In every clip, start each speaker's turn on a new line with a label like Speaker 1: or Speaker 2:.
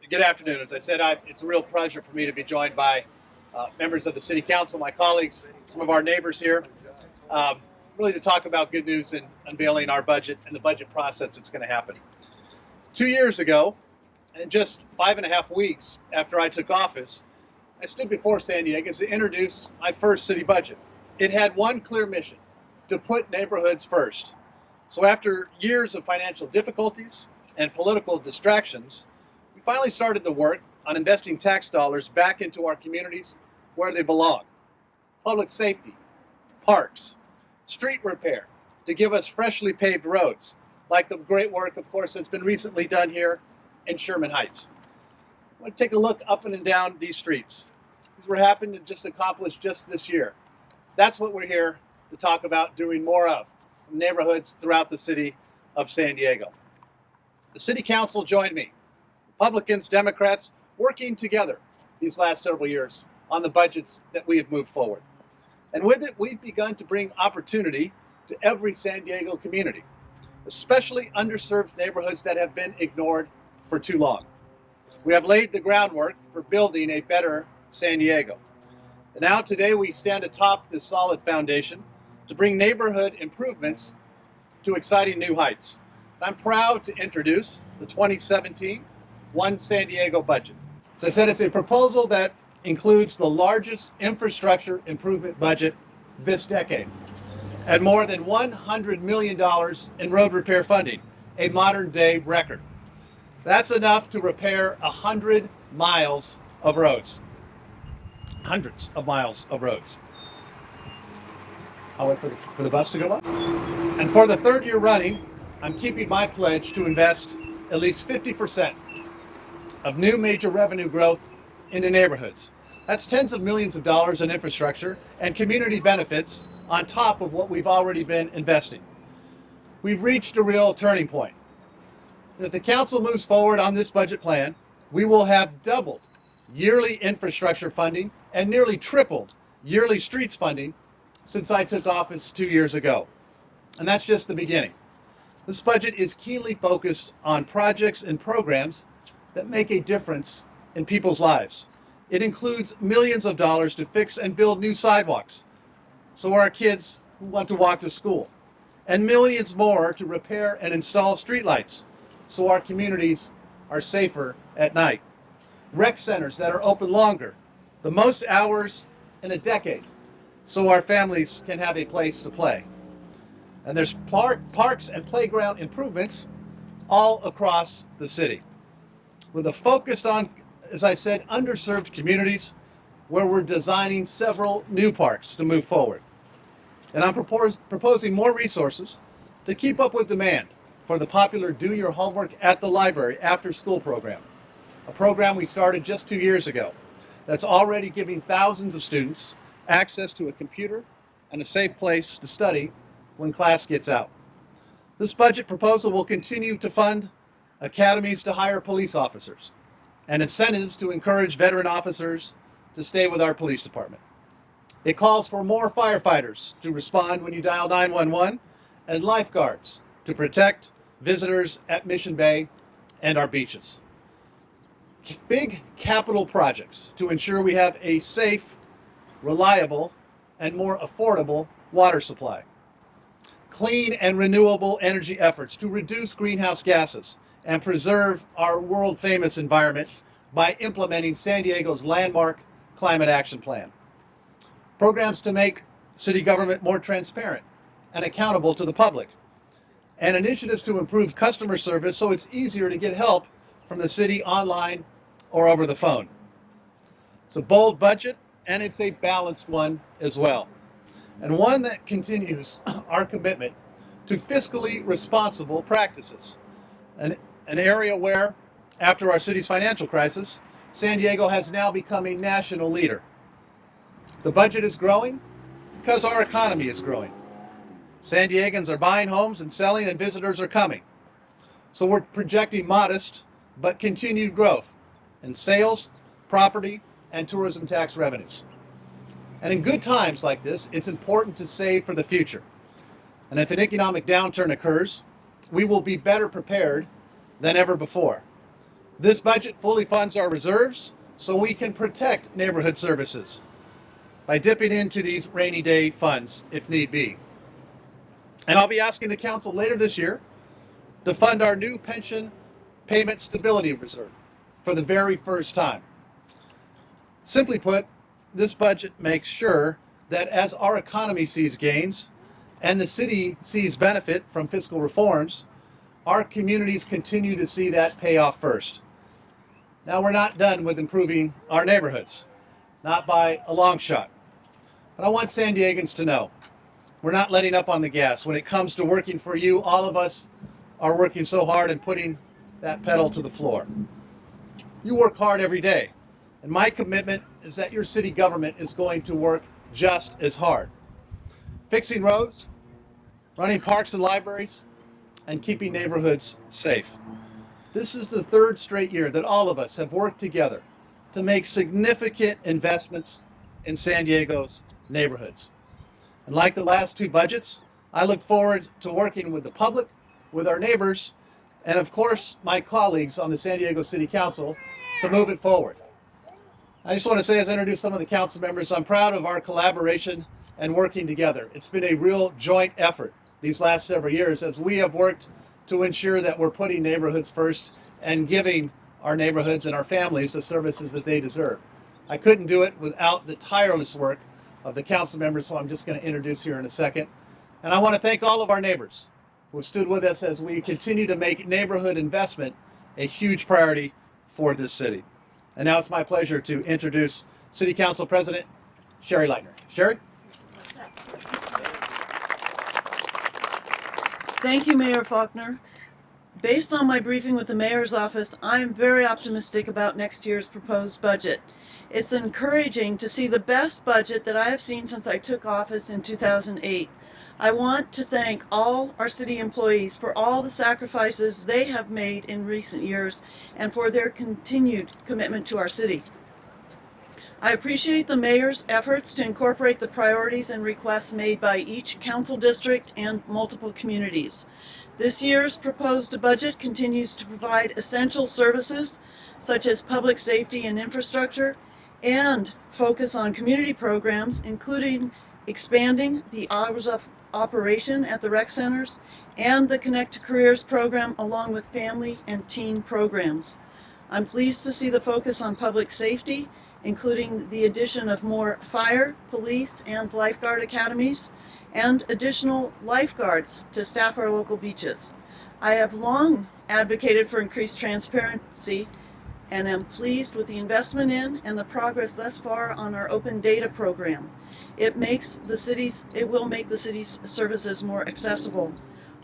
Speaker 1: Good afternoon. As I said, it's a real pleasure for me to be joined by members of the City Council, my colleagues, some of our neighbors here, really to talk about good news in unveiling our budget and the budget process that's going to happen. 2 years ago, and just 5.5 weeks after I took office, I stood before San Diego to introduce my first city budget. It had one clear mission: to put neighborhoods first. So after years of financial difficulties and political distractions, we finally started the work on investing tax dollars back into our communities where they belong. Public safety, parks, street repair, to give us freshly paved roads, like the great work, of course, that's been recently done here in Sherman Heights. I want to take a look up and down these streets. These were happened and just accomplished just this year. That's what we're here to talk about doing more of in neighborhoods throughout the city of San Diego. The City Council joined me, Republicans, Democrats, working together these last several years on the budgets that we have moved forward. And with it, we've begun to bring opportunity to every San Diego community, especially underserved neighborhoods that have been ignored for too long. We have laid the groundwork for building a better San Diego. And now today we stand atop this solid foundation to bring neighborhood improvements to exciting new heights. And I'm proud to introduce the 2017 One San Diego budget. As I said, it's a proposal that includes the largest infrastructure improvement budget this decade, and more than $100 million in road repair funding, a modern day record. That's enough to repair 100 miles of roads. Hundreds of miles of roads. I'll wait for the bus to go up. And for the third year running, I'm keeping my pledge to invest at least 50% of new major revenue growth into neighborhoods. That's tens of millions of dollars in infrastructure and community benefits on top of what we've already been investing. We've reached a real turning point. And if the council moves forward on this budget plan, we will have doubled yearly infrastructure funding and nearly tripled yearly streets funding since I took office 2 years ago. And that's just the beginning. This budget is keenly focused on projects and programs that make a difference in people's lives. It includes millions of dollars to fix and build new sidewalks so our kids want to walk to school, and millions more to repair and install streetlights so our communities are safer at night. Rec centers that are open longer, the most hours in a decade, so our families can have a place to play. And there's parks and playground improvements all across the city, with a focus on, as I said, underserved communities where we're designing several new parks to move forward. And I'm proposing more resources to keep up with demand for the popular Do Your Homework at the Library after school program, a program we started just 2 years ago that's already giving thousands of students access to a computer and a safe place to study when class gets out. This budget proposal will continue to fund academies to hire police officers and incentives to encourage veteran officers to stay with our police department. It calls for more firefighters to respond when you dial 911 and lifeguards to protect visitors at Mission Bay and our beaches. Big capital projects to ensure we have a safe, reliable, and more affordable water supply. Clean and renewable energy efforts to reduce greenhouse gases and preserve our world-famous environment by implementing San Diego's landmark climate action plan. Programs to make city government more transparent and accountable to the public. And initiatives to improve customer service so it's easier to get help from the city online or over the phone. It's a bold budget, and it's a balanced one as well, and one that continues our commitment to fiscally responsible practices, an area where, after our city's financial crisis, San Diego has now become a national leader. The budget is growing because our economy is growing. San Diegans are buying homes and selling, and visitors are coming. So we're projecting modest but continued growth in sales, property, and tourism tax revenues. And in good times like this, it's important to save for the future. And if an economic downturn occurs, we will be better prepared than ever before. This budget fully funds our reserves so we can protect neighborhood services by dipping into these rainy day funds if need be. And I'll be asking the council later this year to fund our new pension payment stability reserve for the very first time. Simply put, this budget makes sure that as our economy sees gains and the city sees benefit from fiscal reforms, our communities continue to see that pay off first. Now, we're not done with improving our neighborhoods, not by a long shot. But I want San Diegans to know we're not letting up on the gas. When it comes to working for you, all of us are working so hard and putting that pedal to the floor. You work hard every day, and my commitment is that your city government is going to work just as hard. Fixing roads, running parks and libraries, and keeping neighborhoods safe. This is the third straight year that all of us have worked together to make significant investments in San Diego's neighborhoods. And like the last two budgets, I look forward to working with the public, with our neighbors, and of course, my colleagues on the San Diego City Council to move it forward. I just want to say, as I introduce some of the council members, I'm proud of our collaboration and working together. It's been a real joint effort these last several years as we have worked to ensure that we're putting neighborhoods first and giving our neighborhoods and our families the services that they deserve. I couldn't do it without the tireless work of the council members, so I'm just going to introduce here in a second. And I want to thank all of our neighbors who stood with us as we continue to make neighborhood investment a huge priority for this city. And now it's my pleasure to introduce City Council President Sherry Leitner. Sherry?
Speaker 2: Thank you, Mayor Faulconer. Based on my briefing with the Mayor's office, I am very optimistic about next year's proposed budget. It's encouraging to see the best budget that I have seen since I took office in 2008. I want to thank all our city employees for all the sacrifices they have made in recent years and for their continued commitment to our city. I appreciate the Mayor's efforts to incorporate the priorities and requests made by each council district and multiple communities. This year's proposed budget continues to provide essential services such as public safety and infrastructure and focus on community programs, including expanding the hours of operation at the rec centers and the Connect to Careers program, along with family and teen programs. I'm pleased to see the focus on public safety, including the addition of more fire, police, and lifeguard academies, and additional lifeguards to staff our local beaches. I have long advocated for increased transparency and am pleased with the investment in and the progress thus far on our open data program. It will make the city's services more accessible.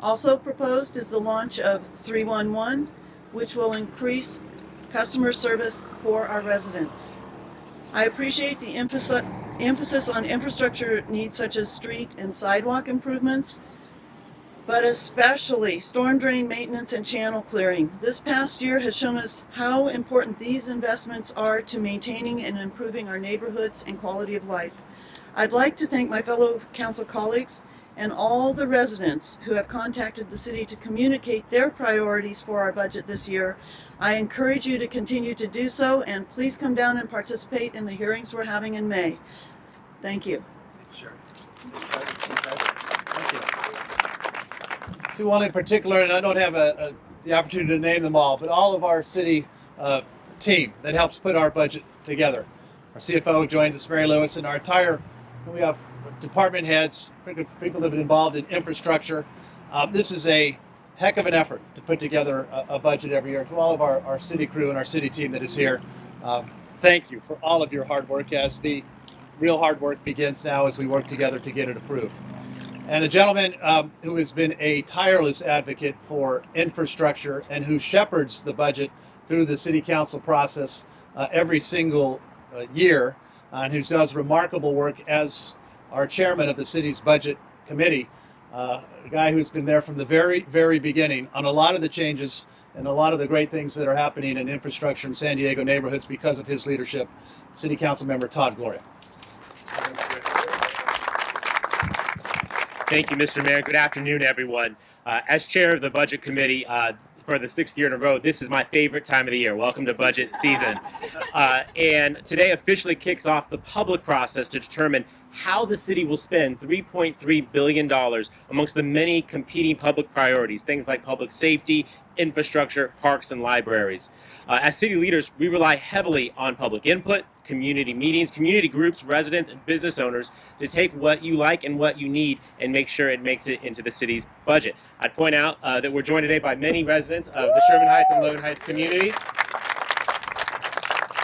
Speaker 2: Also proposed is the launch of 311, which will increase customer service for our residents. I appreciate the emphasis on infrastructure needs such as street and sidewalk improvements, but especially storm drain maintenance and channel clearing. This past year has shown us how important these investments are to maintaining and improving our neighborhoods and quality of life. I'd like to thank my fellow council colleagues and all the residents who have contacted the city to communicate their priorities for our budget this year. I encourage you to continue to do so, and please come down and participate in the hearings we're having in May. Thank you.
Speaker 1: Sure. Thank you. See one in particular, and I don't have the opportunity to name them all, but all of our city team that helps put our budget together. Our CFO joins us, Mary Lewis, and we have department heads, people that have been involved in infrastructure. This is a heck of an effort to put together a budget every year. To all of our city crew and our city team that is here, thank you for all of your hard work, as the real hard work begins now as we work together to get it approved. And a gentleman who has been a tireless advocate for infrastructure and who shepherds the budget through the city council process every single year, and who does remarkable work as our chairman of the city's budget committee, a guy who's been there from the very, very beginning on a lot of the changes and a lot of the great things that are happening in infrastructure in San Diego neighborhoods because of his leadership, City Council Member Todd Gloria.
Speaker 3: Thank you, Mr. Mayor. Good afternoon, everyone. As chair of the Budget Committee, for the 6th year in a row, this is my favorite time of the year. Welcome to budget season. And today officially kicks off the public process to determine how the city will spend $3.3 billion amongst the many competing public priorities, things like public safety, infrastructure, parks, and libraries. As city leaders, we rely heavily on public input, community meetings, community groups, residents, and business owners to take what you like and what you need and make sure it makes it into the city's budget. I'd point out that we're joined today by many residents of the Sherman Heights and Logan Heights communities.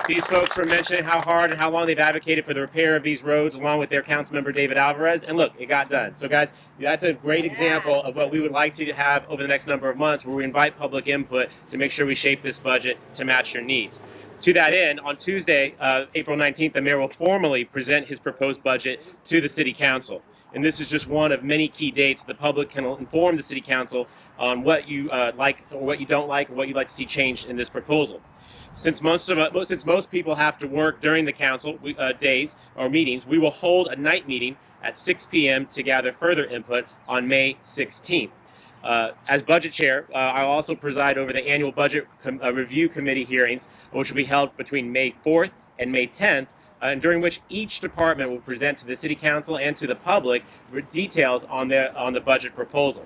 Speaker 3: These folks were mentioning how hard and how long they've advocated for the repair of these roads, along with their council member David Alvarez. And look, it got done. So guys, that's a great example of what we would like to have over the next number of months, where we invite public input to make sure we shape this budget to match your needs. To that end, on Tuesday, April 19th, the mayor will formally present his proposed budget to the city council. And this is just one of many key dates the public can inform the city council on what you like or what you don't like, or what you'd like to see changed in this proposal. Since most people have to work during the council days or meetings, we will hold a night meeting at 6 p.m. to gather further input on May 16th. As budget chair, I'll also preside over the annual budget review committee hearings, which will be held between May 4th and May 10th, and during which each department will present to the city council and to the public details on the budget proposal.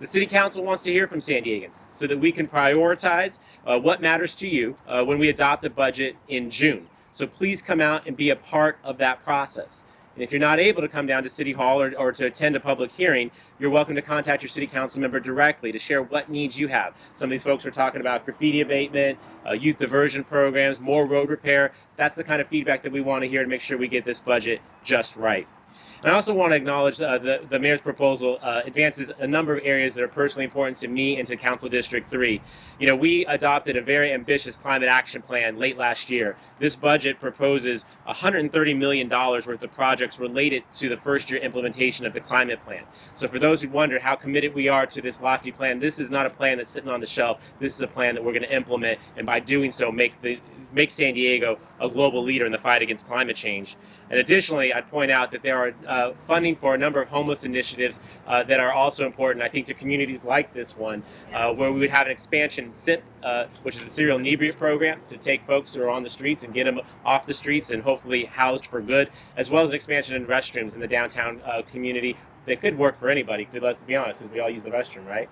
Speaker 3: The City Council wants to hear from San Diegans so that we can prioritize what matters to you when we adopt a budget in June. So please come out and be a part of that process. And if you're not able to come down to City Hall or to attend a public hearing, you're welcome to contact your City Council member directly to share what needs you have. Some of these folks are talking about graffiti abatement, youth diversion programs, more road repair. That's the kind of feedback that we want to hear to make sure we get this budget just right. And I also want to acknowledge the mayor's proposal advances a number of areas that are personally important to me and to Council District 3. You know, we adopted a very ambitious climate action plan late last year. This budget proposes $130 million worth of projects related to the first year implementation of the climate plan. So for those who wonder how committed we are to this lofty plan, this is not a plan that's sitting on the shelf. This is a plan that we're going to implement, and by doing so, make San Diego a global leader in the fight against climate change. And additionally, I'd point out that there are funding for a number of homeless initiatives that are also important, I think, to communities like this one, where we would have an expansion in SIP, which is the Serial Inebriate Program, to take folks who are on the streets and get them off the streets and hopefully housed for good, as well as an expansion in restrooms in the downtown community. They could work for anybody, let's be honest, because we all use the restroom, right?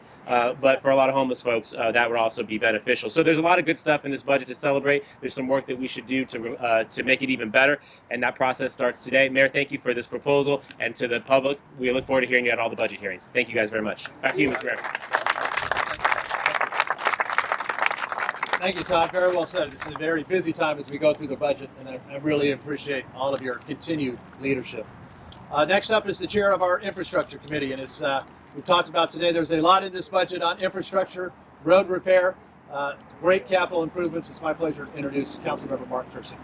Speaker 3: But for a lot of homeless folks, that would also be beneficial. So there's a lot of good stuff in this budget to celebrate. There's some work that we should do to make it even better, and that process starts today. Mayor, thank you for this proposal, and to the public, we look forward to hearing you at all the budget hearings. Thank you guys very much. Back to you, Mr. Mayor.
Speaker 1: Thank you, Todd. Very well said. This is a very busy time as we go through the budget, and I really appreciate all of your continued leadership. Next up is the chair of our infrastructure committee, and as we've talked about today, there's a lot in this budget on infrastructure, road repair, great capital improvements. It's my pleasure to introduce Councilmember Mark Kersey.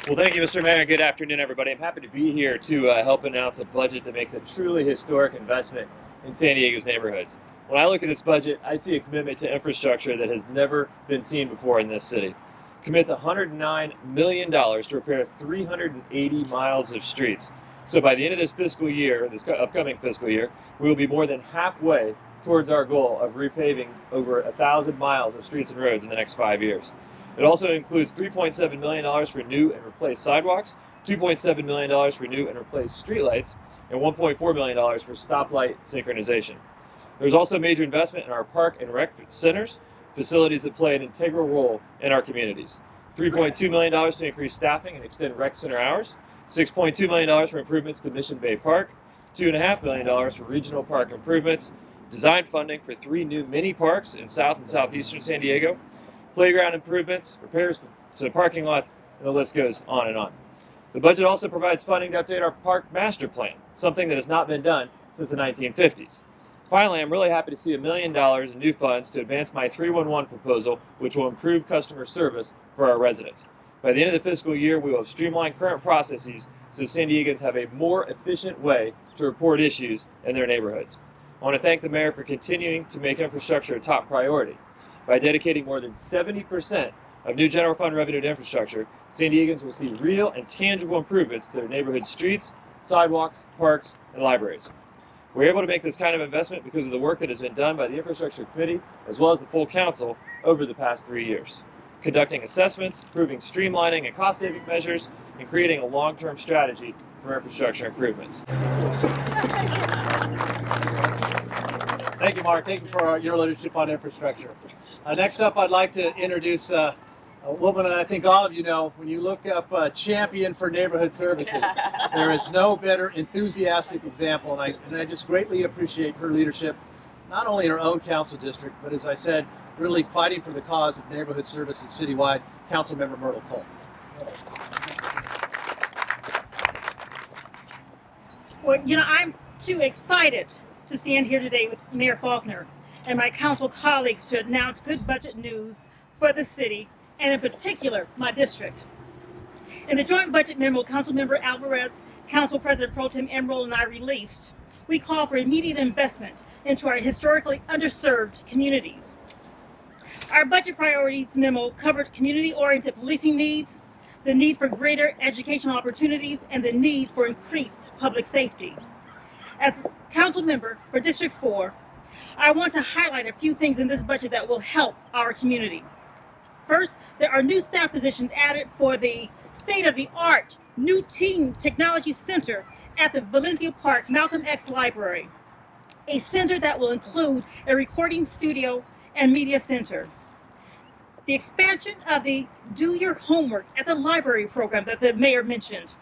Speaker 4: Well, thank you, Mr. Mayor. Good afternoon, everybody. I'm happy to be here to help announce a budget that makes a truly historic investment in San Diego's neighborhoods. When I look at this budget, I see a commitment to infrastructure that has never been seen before in this city. Commits $109 million to repair 380 miles of streets. So by the end of this fiscal year, this upcoming fiscal year, we will be more than halfway towards our goal of repaving over 1,000 miles of streets and roads in the next 5 years. It also includes $3.7 million for new and replaced sidewalks, $2.7 million for new and replaced streetlights, and $1.4 million for stoplight synchronization. There's also major investment in our park and rec centers, facilities that play an integral role in our communities. $3.2 million to increase staffing and extend rec center hours, $6.2 million for improvements to Mission Bay Park, $2.5 million for regional park improvements, design funding for 3 new mini parks in South and Southeastern San Diego, playground improvements, repairs to parking lots, and the list goes on and on. The budget also provides funding to update our park master plan, something that has not been done since the 1950s. Finally, I'm really happy to see $1 million in new funds to advance my 311 proposal, which will improve customer service for our residents. By the end of the fiscal year, we will have streamlined current processes so San Diegans have a more efficient way to report issues in their neighborhoods. I want to thank the mayor for continuing to make infrastructure a top priority. By dedicating more than 70% of new general fund revenue to infrastructure, San Diegans will see real and tangible improvements to their neighborhood streets, sidewalks, parks, and libraries. We're able to make this kind of investment because of the work that has been done by the Infrastructure Committee as well as the full council over the past 3 years, conducting assessments, proving streamlining and cost-saving measures, and creating a long-term strategy for infrastructure improvements.
Speaker 1: Thank you, Mark. Thank you for your leadership on infrastructure. Next up, I'd like to introduce a woman that I think all of you know. When you look up Champion for Neighborhood Services, there is no better enthusiastic example, and I just greatly appreciate her leadership, not only in her own council district, but as I said, really fighting for the cause of neighborhood services citywide. Councilmember Myrtle Cole.
Speaker 5: Well, I'm too excited to stand here today with Mayor Faulconer and my council colleagues to announce good budget news for the city, and in particular, my district. In the joint budget memo Councilmember Alvarez, Council President Pro Tem Emerald, and I released, we call for immediate investment into our historically underserved communities. Our budget priorities memo covered community-oriented policing needs, the need for greater educational opportunities, and the need for increased public safety. As council member for District 4, I want to highlight a few things in this budget that will help our community. First, there are new staff positions added for the state-of-the-art new Team Technology Center at the Valencia Park Malcolm X Library, a center that will include a recording studio and media center. The expansion of the Do Your Homework at the Library program that the mayor mentioned.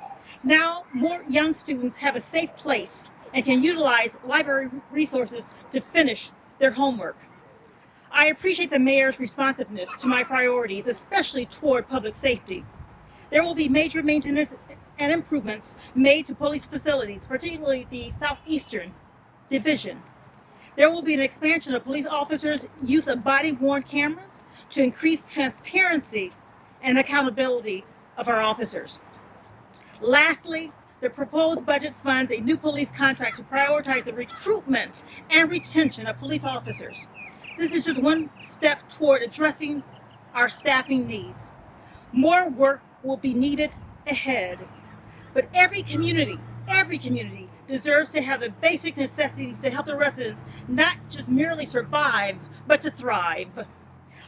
Speaker 5: Now, more young students have a safe place and can utilize library resources to finish their homework. I appreciate the mayor's responsiveness to my priorities, especially toward public safety. There will be major maintenance and improvements made to police facilities, particularly the Southeastern Division. There will be an expansion of police officers' use of body-worn cameras to increase transparency and accountability of our officers. Lastly, the proposed budget funds a new police contract to prioritize the recruitment and retention of police officers. This is just one step toward addressing our staffing needs. More work will be needed ahead, but every community deserves to have the basic necessities to help the residents not just merely survive, but to thrive.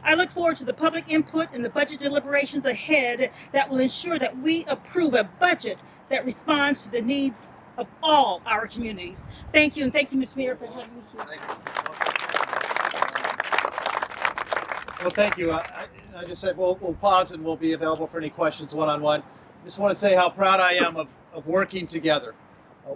Speaker 5: I look forward to the public input and the budget deliberations ahead that will ensure that we approve a budget that responds to the needs of all our communities. Thank you, and thank you, Mr. Mayor, for having me here.
Speaker 1: Well, thank you. I just said we'll pause and we'll be available for any questions one-on-one. Just want to say how proud I am of working together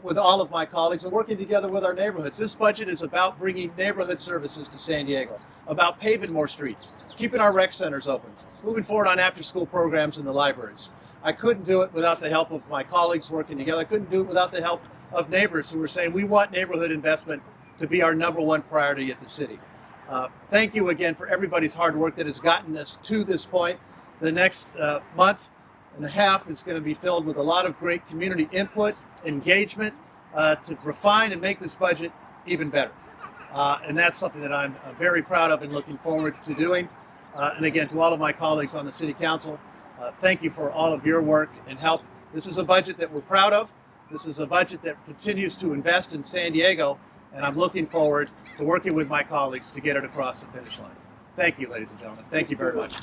Speaker 1: with all of my colleagues and working together with our neighborhoods. This budget is about bringing neighborhood services to San Diego, about paving more streets, keeping our rec centers open, moving forward on after-school programs in the libraries. I couldn't do it without the help of my colleagues working together. I couldn't do it without the help of neighbors who were saying we want neighborhood investment to be our #1 priority at the city. Thank you again for everybody's hard work that has gotten us to this point. The next month and a half is going to be filled with a lot of great community input, engagement to refine and make this budget even better. And that's something that I'm very proud of and looking forward to doing. And again, to all of my colleagues on the City Council, thank you for all of your work and help. This is a budget that we're proud of. This is a budget that continues to invest in San Diego, and I'm looking forward to working with my colleagues to get it across the finish line. Thank you, ladies and gentlemen. Thank you very much.